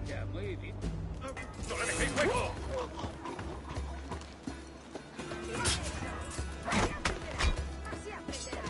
Ya, muy bien. ¡No le dejéis hueco! Así aprenderá.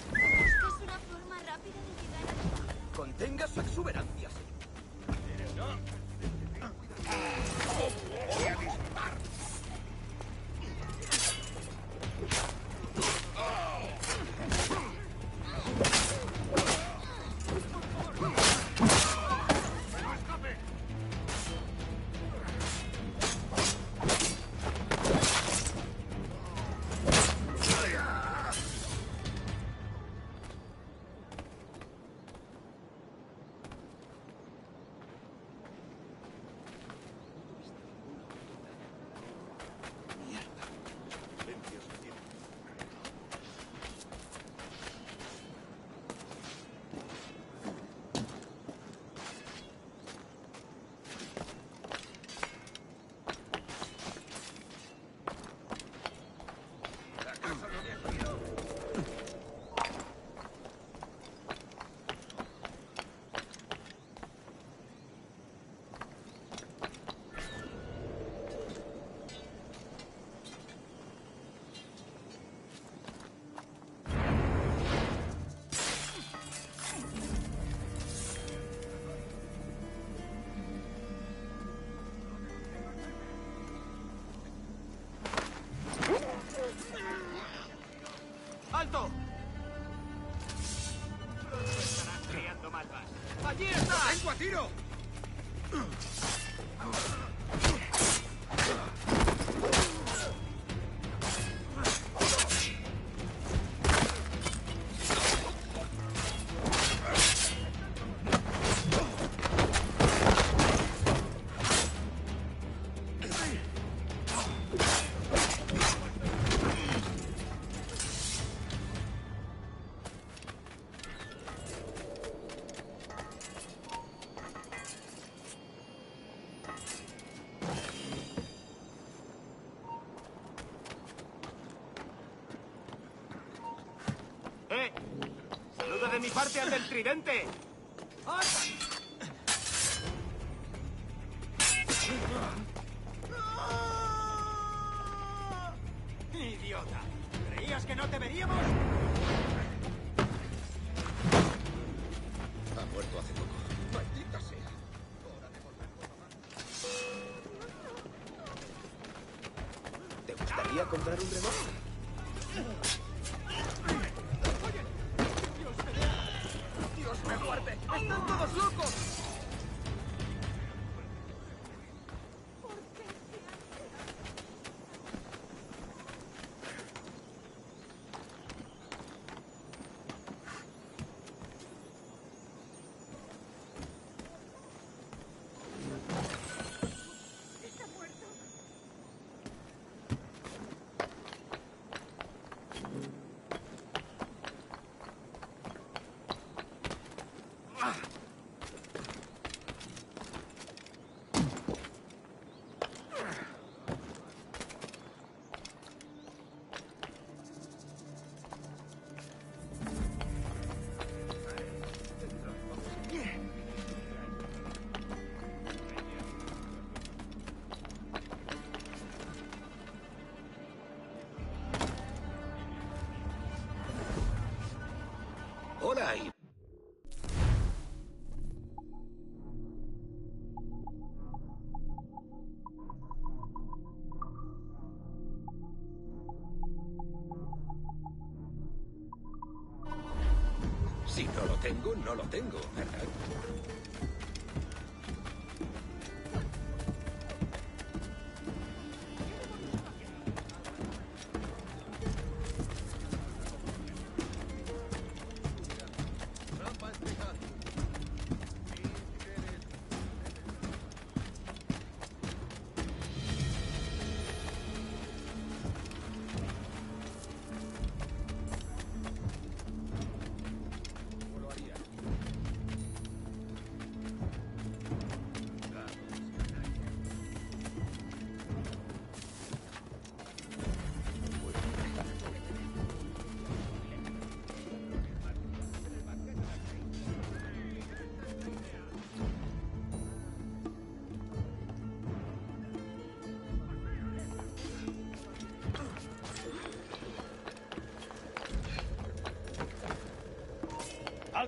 ¿Buscas una forma rápida de llegar a... Contenga su exuberancia, señor. ¡Voy a disparar! ¡No escape! ¡Alto! Estarás criando malvas. ¡Allí está! ¡Tengo a tiro! ¡Saluda de mi parte al del tridente! ¡Idiota! ¿Creías que no te veríamos? Ha muerto hace poco. ¡Maldita sea! ¿Te gustaría comprar un revólver? ¡Dios me guarde! ¡Están todos locos! Está muerto. Hola ahí. Si no lo tengo, no lo tengo, ¿verdad?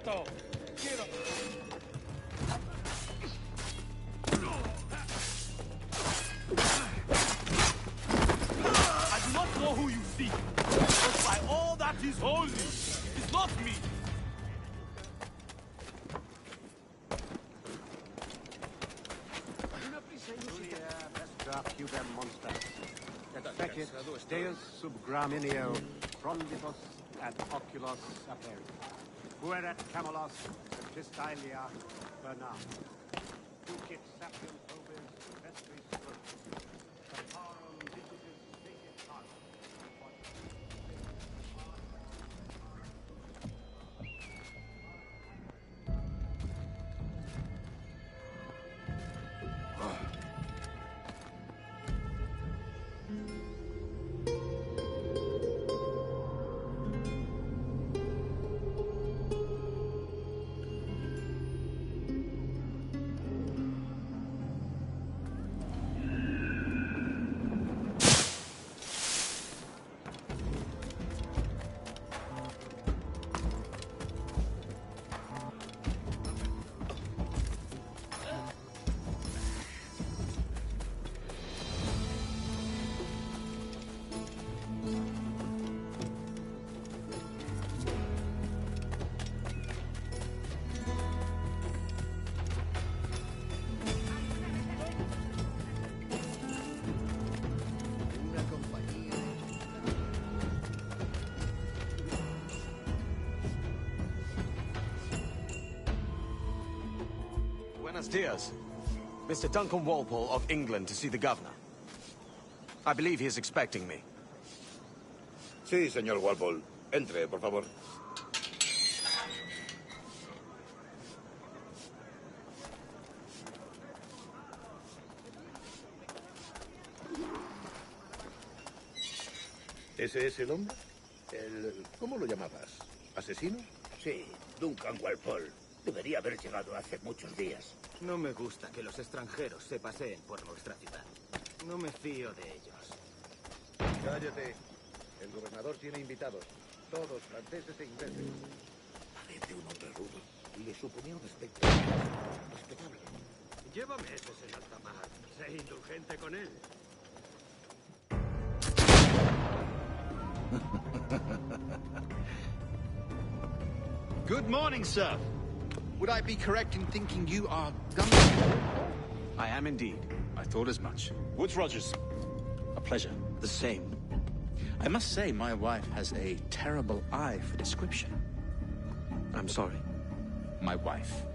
muerto! Quiero... I do not know who you seek, but by all that is holy, it's not me! Fecit Deus sub gramineo, frondibus et oculos aperi. Pueret camelos et pistylia bernam. Ducit sapium probis vestris scrut. Caparum digitis fecit heart. Buenos dias. Mr. Duncan Walpole of England to see the governor. I believe he is expecting me. Sí, señor Walpole. Entre, por favor. ¿Ese es el hombre? ¿Cómo lo llamabas? ¿Asesino? Sí, Duncan Walpole. Debería haber llegado hace muchos días. No me gusta que los extranjeros se paseen por nuestra ciudad. No me fío de ellos. Cállate. El gobernador tiene invitados. Todos franceses e ingleses. Parece un hombre rudo. Le suponía un aspecto respetable. Llévame ese en alta mar. Sé indulgente con él. Good morning, sir. Would I be correct in thinking you are Duncan? I am indeed. I thought as much. Woods Rogers. A pleasure. The same. I must say, my wife has a terrible eye for description. I'm sorry. My wife.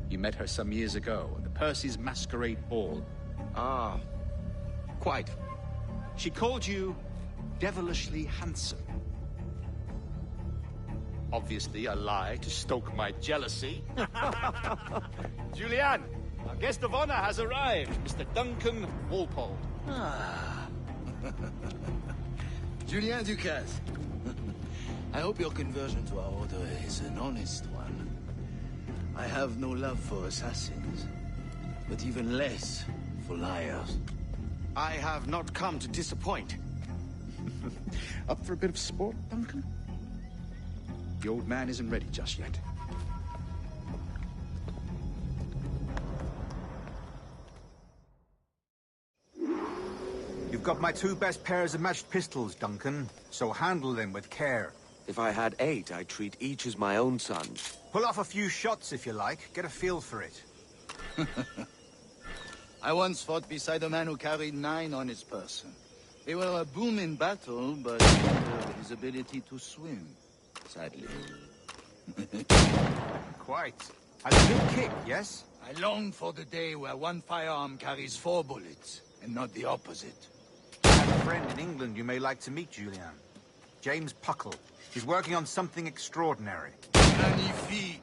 You met her some years ago at the Percy's Masquerade Ball. Ah, quite. She called you devilishly handsome. Obviously a lie to stoke my jealousy. Julianne, our guest of honor has arrived, Mr. Duncan Walpole. Ah. Julien Ducasse. I hope your conversion to our order is an honest one. I have no love for assassins, but even less for liars. I have not come to disappoint. Up for a bit of sport, Duncan? The old man isn't ready just yet. You've got my two best pairs of matched pistols, Duncan, so handle them with care. If I had 8, I'd treat each as my own son. Pull off a few shots if you like. Get a feel for it. I once fought beside a man who carried 9 on his person. They were a boom in battle, but hindered his ability to swim, sadly. Quite. A good kick, yes? I long for the day where one firearm carries 4 bullets, and not the opposite. I have a friend in England you may like to meet, Julian. James Puckle. He's working on something extraordinary. Magnifique.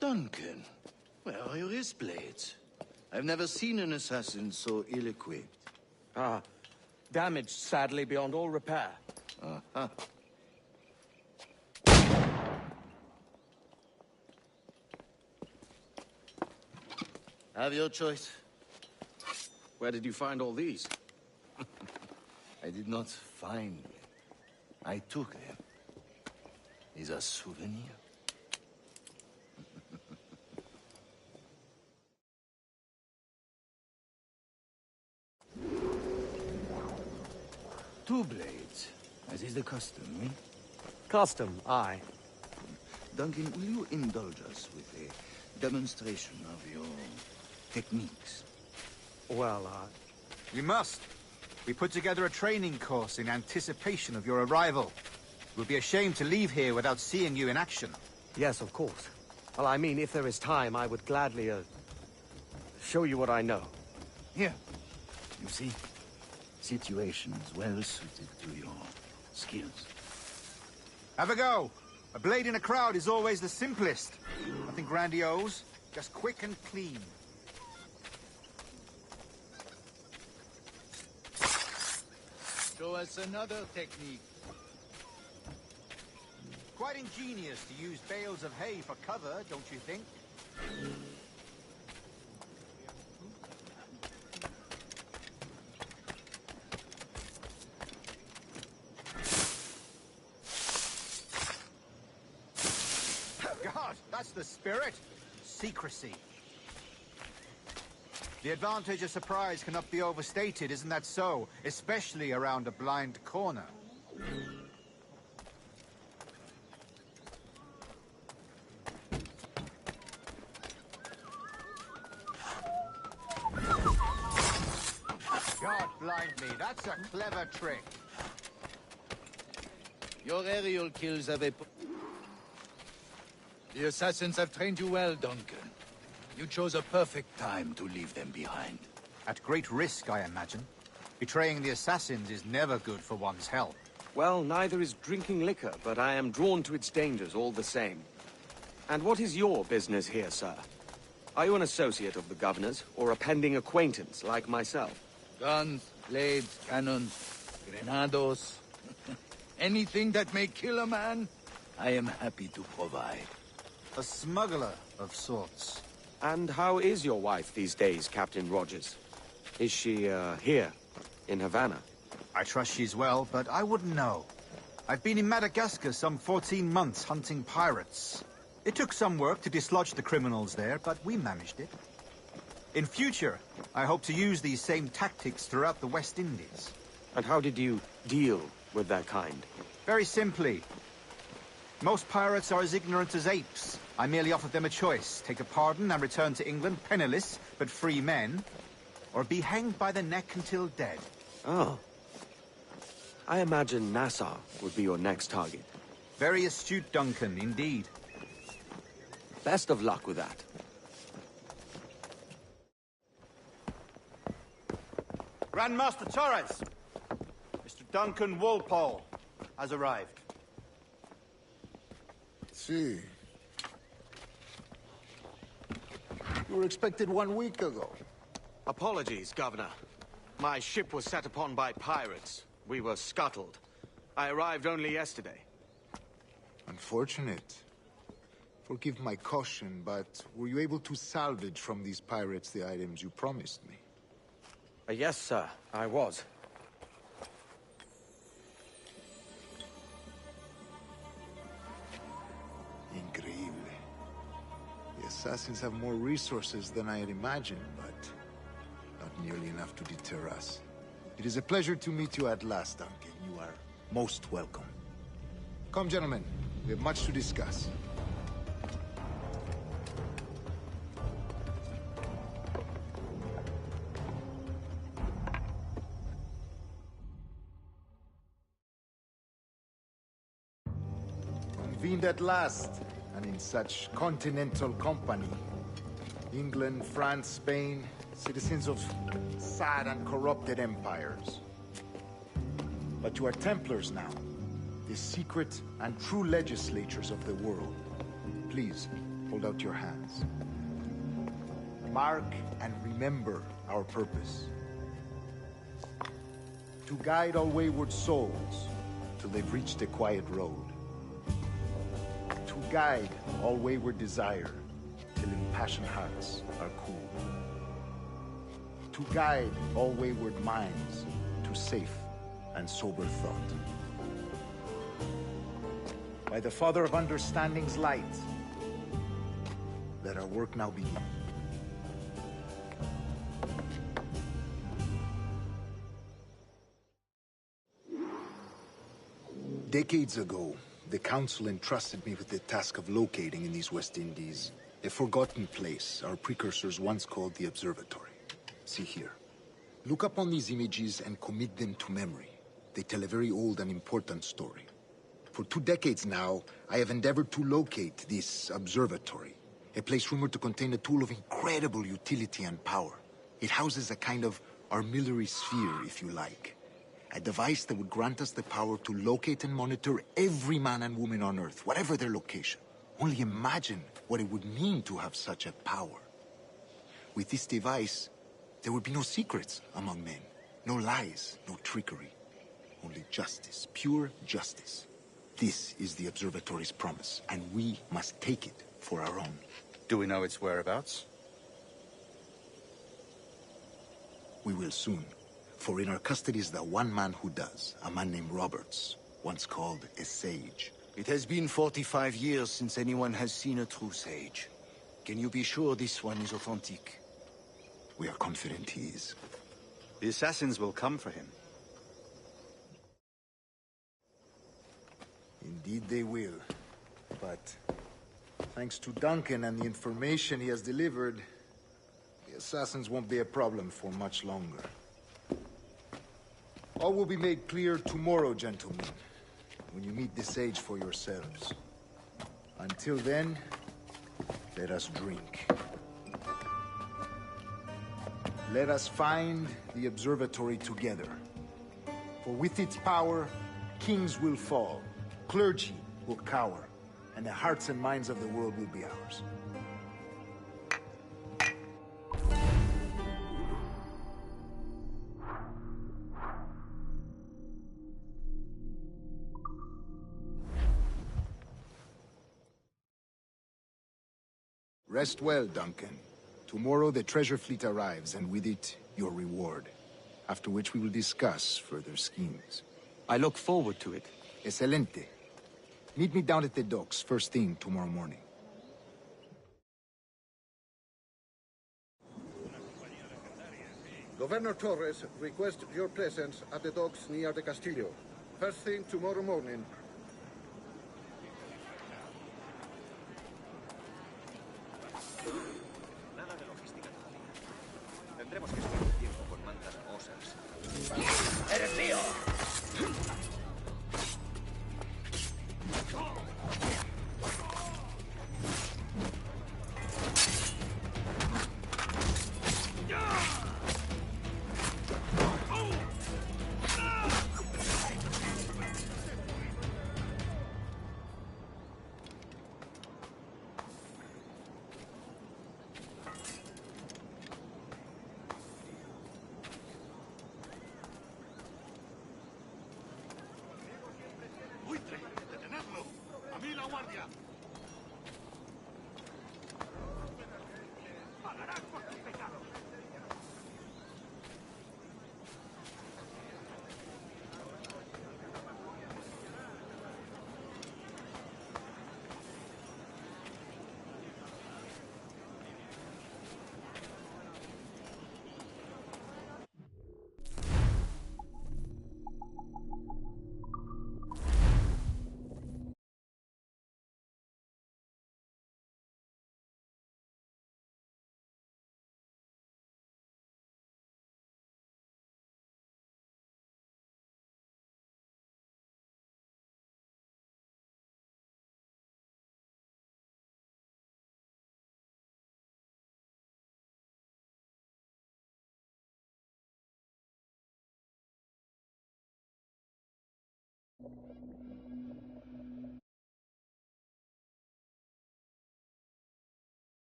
Duncan, where are your wrist blades? I've never seen an assassin so ill-equipped. Ah, damaged sadly beyond all repair. Uh-huh. Have your choice. Where did you find all these? I did not find them. I took them. These are souvenirs. Two blades, as is the custom, eh? Custom, aye. Duncan, will you indulge us with a demonstration of your techniques? Well, We must. We put together a training course in anticipation of your arrival. We'll be ashamed to leave here without seeing you in action. yes, of course. Well, I mean, if there is time, I would gladly, show you what I know. Here. You see? Situations well suited to your skills. Have a go. A blade in a crowd is always the simplest. Nothing grandiose, just quick and clean. Show us another technique. Quite ingenious to use bales of hay for cover, don't you think? God, that's the spirit. Secrecy. The advantage of surprise cannot be overstated, isn't that so? Especially around a blind corner. God blind me, that's a clever trick. Your aerial kills have a... The assassins have trained you well, Duncan. You chose a perfect time to leave them behind. At great risk, I imagine. Betraying the assassins is never good for one's health. Well, neither is drinking liquor, but I am drawn to its dangers all the same. And what is your business here, sir? Are you an associate of the governor's, or a pending acquaintance like myself? Guns, blades, cannons, grenados. Anything that may kill a man, I am happy to provide. A smuggler of sorts. And how is your wife these days, Captain Rogers? Is she, here, in Havana? I trust she's well, but I wouldn't know. I've been in Madagascar some 14 months hunting pirates. It took some work to dislodge the criminals there, but we managed it. In future, I hope to use these same tactics throughout the West Indies. And how did you deal with that kind? Very simply. Most pirates are as ignorant as apes. I merely offered them a choice. Take a pardon and return to England penniless, but free men. Or be hanged by the neck until dead. Oh. I imagine Nassau would be your next target. Very astute, Duncan, indeed. Best of luck with that. Grandmaster Torres! Mr. Duncan Walpole has arrived. See. You were expected 1 week ago. Apologies, Governor. My ship was set upon by pirates. We were scuttled. I arrived only yesterday. Unfortunate. Forgive my caution, but were you able to salvage from these pirates the items you promised me? Yes, sir, I was. Increíble. The assassins have more resources than I had imagined, but not nearly enough to deter us. It is a pleasure to meet you at last, Duncan. You are most welcome. Come, gentlemen. We have much to discuss. Convened at last, and in such continental company. England, France, Spain, citizens of sad and corrupted empires. But you are Templars now, the secret and true legislators of the world. Please, hold out your hands. Mark and remember our purpose. To guide all wayward souls till they've reached a quiet road. To guide all wayward desire till impassioned hearts are cool. To guide all wayward minds to safe and sober thought. By the Father of Understanding's light, let our work now begin. Decades ago, the Council entrusted me with the task of locating in these West Indies a forgotten place our precursors once called the Observatory. See here. Look up on these images and commit them to memory. They tell a very old and important story. For 2 decades now, I have endeavored to locate this observatory, a place rumored to contain a tool of incredible utility and power. It houses a kind of armillary sphere, if you like. A device that would grant us the power to locate and monitor every man and woman on Earth, whatever their location. Only imagine what it would mean to have such a power. With this device, there would be no secrets among men, no lies, no trickery. Only justice, pure justice. This is the Observatory's promise, and we must take it for our own. Do we know its whereabouts? We will soon. For in our custody is the one man who does, a man named Roberts, once called a sage. It has been 45 years since anyone has seen a true sage. Can you be sure this one is authentic? We are confident he is. The assassins will come for him. Indeed they will. But thanks to Duncan and the information he has delivered, the assassins won't be a problem for much longer. All will be made clear tomorrow, gentlemen, when you meet the sage for yourselves. Until then, let us drink. Let us find the observatory together. For with its power, kings will fall, clergy will cower, and the hearts and minds of the world will be ours. Rest well, Duncan. Tomorrow the treasure fleet arrives, and with it, your reward. After which we will discuss further schemes. I look forward to it. Excelente. Meet me down at the docks first thing tomorrow morning. Governor Torres requests your presence at the docks near the Castillo. First thing tomorrow morning. Nada de logística todavía. Tendremos que esperar un tiempo con mantas mohosas. ¡Eres mío! ¡Buitre! ¡Detenedlo! ¡A mí la guardia!